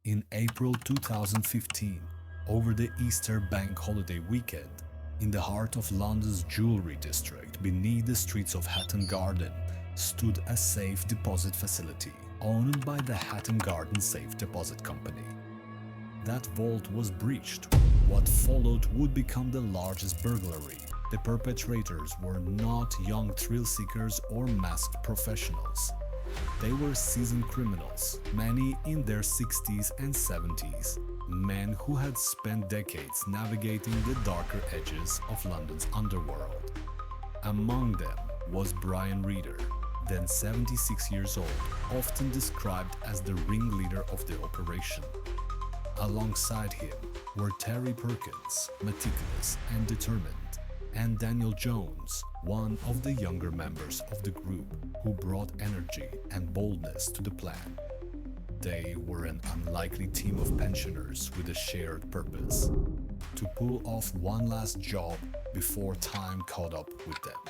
In April 2015, over the Easter bank holiday weekend, in the heart of London's jewellery district, beneath the streets of Hatton Garden, stood a safe deposit facility owned by the Hatton Garden Safe Deposit Company. That vault was breached. What followed would become the largest burglary. The perpetrators were not young thrill-seekers or masked professionals. They were seasoned criminals, many in their 60s and 70s, men who had spent decades navigating the darker edges of London's underworld. Among them was Brian Reader, then 76 years old, often described as the ringleader of the operation. Alongside him were Terry Perkins, meticulous and determined, and Daniel Jones, one of the younger members of the group who brought energy and boldness to the plan. They were an unlikely team of pensioners with a shared purpose: to pull off one last job before time caught up with them.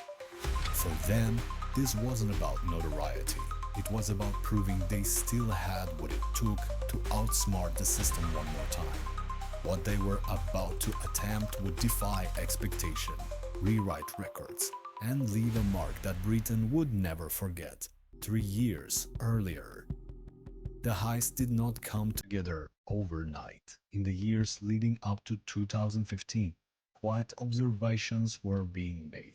For them, this wasn't about notoriety. It was about proving they still had what it took to outsmart the system one more time. What they were about to attempt would defy expectation, rewrite records, and leave a mark that Britain would never forget. 3 years earlier, the heist did not come together overnight. In the years leading up to 2015, quiet observations were being made.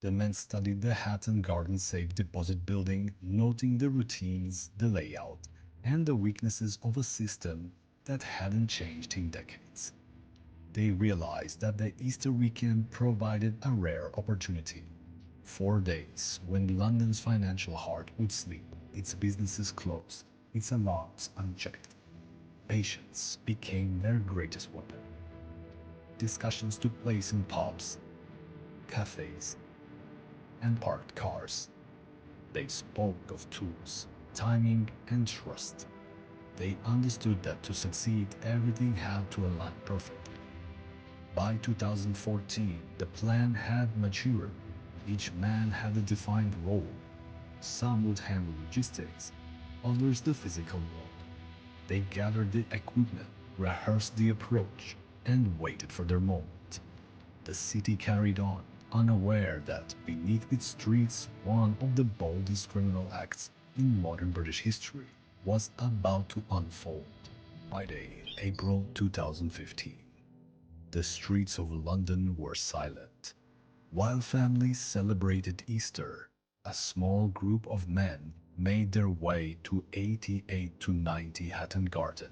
The men studied the Hatton Garden Safe Deposit Building, noting the routines, the layout, and the weaknesses of a system that hadn't changed in decades. They realized that the Easter weekend provided a rare opportunity. 4 days when London's financial heart would sleep, its businesses closed, its alarms unchecked. Patience became their greatest weapon. Discussions took place in pubs, cafes, and parked cars. They spoke of tools, timing, and trust. They understood that to succeed, everything had to align perfectly. By 2014, the plan had matured. Each man had a defined role. Some would handle logistics, others the physical world. They gathered the equipment, rehearsed the approach, and waited for their moment. The city carried on, unaware that beneath its streets, one of the boldest criminal acts in modern British history was about to unfold. Friday, April 2015. The streets of London were silent. While families celebrated Easter, a small group of men made their way to 88 to 90 Hatton Garden.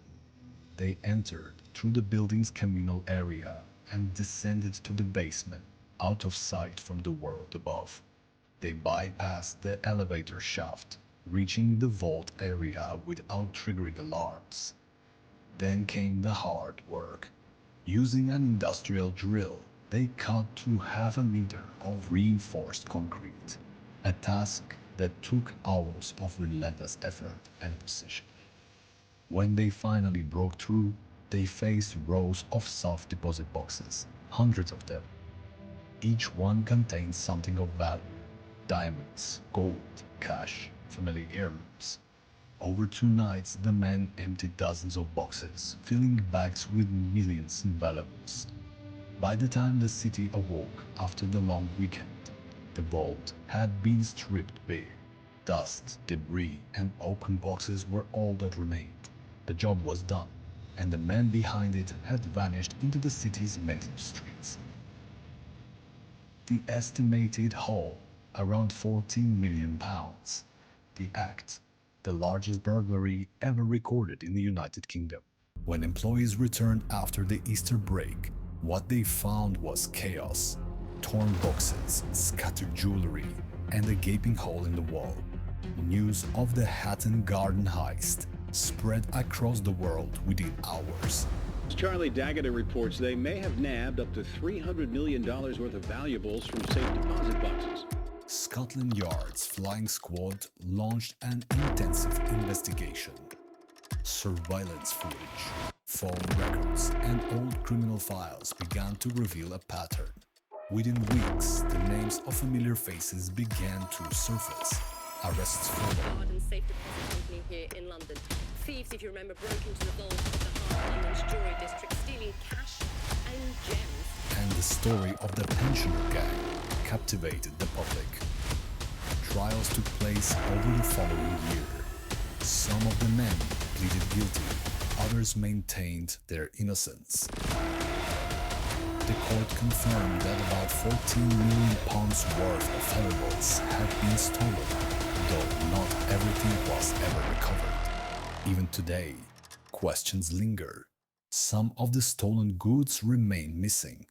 They entered through the building's communal area and descended to the basement, out of sight from the world above. They bypassed the elevator shaft, reaching the vault area without triggering alarms. Then came the hard work. Using an industrial drill, they cut through half a meter of reinforced concrete, a task that took hours of relentless effort and precision. When they finally broke through, they faced rows of soft deposit boxes, hundreds of them. Each one contained something of value: diamonds, gold, cash, family heirlooms. Over 2 nights, the men emptied dozens of boxes, filling bags with millions in valuables. By the time the city awoke after the long weekend, the vault had been stripped bare. Dust, debris, and open boxes were all that remained. The job was done, and the men behind it had vanished into the city's metal streets. The estimated haul, around £14 million. The act, the largest burglary ever recorded in the United Kingdom. When employees returned after the Easter break, what they found was chaos: torn boxes, scattered jewelry, and a gaping hole in the wall. News of the Hatton Garden heist spread across the world within hours. Charlie Daggett reports they may have nabbed up to $300 million worth of valuables from safe deposit boxes. Scotland Yard's flying squad launched an intensive investigation. Surveillance footage, phone records, and old criminal files began to reveal a pattern. Within weeks, the names of familiar faces began to surface. Arrests followed. Garden Safe Deposit Company here in London. Thieves, if you remember, broke into the vault of the Heart London's jewellery district, stealing cash and gems. And the story of the pensioner gang captivated the public. Trials took place over the following year. Some of the men pleaded guilty, others maintained their innocence. The court confirmed that about £14 million worth of valuables had been stolen, though not everything was ever recovered. Even today, questions linger. Some of the stolen goods remain missing,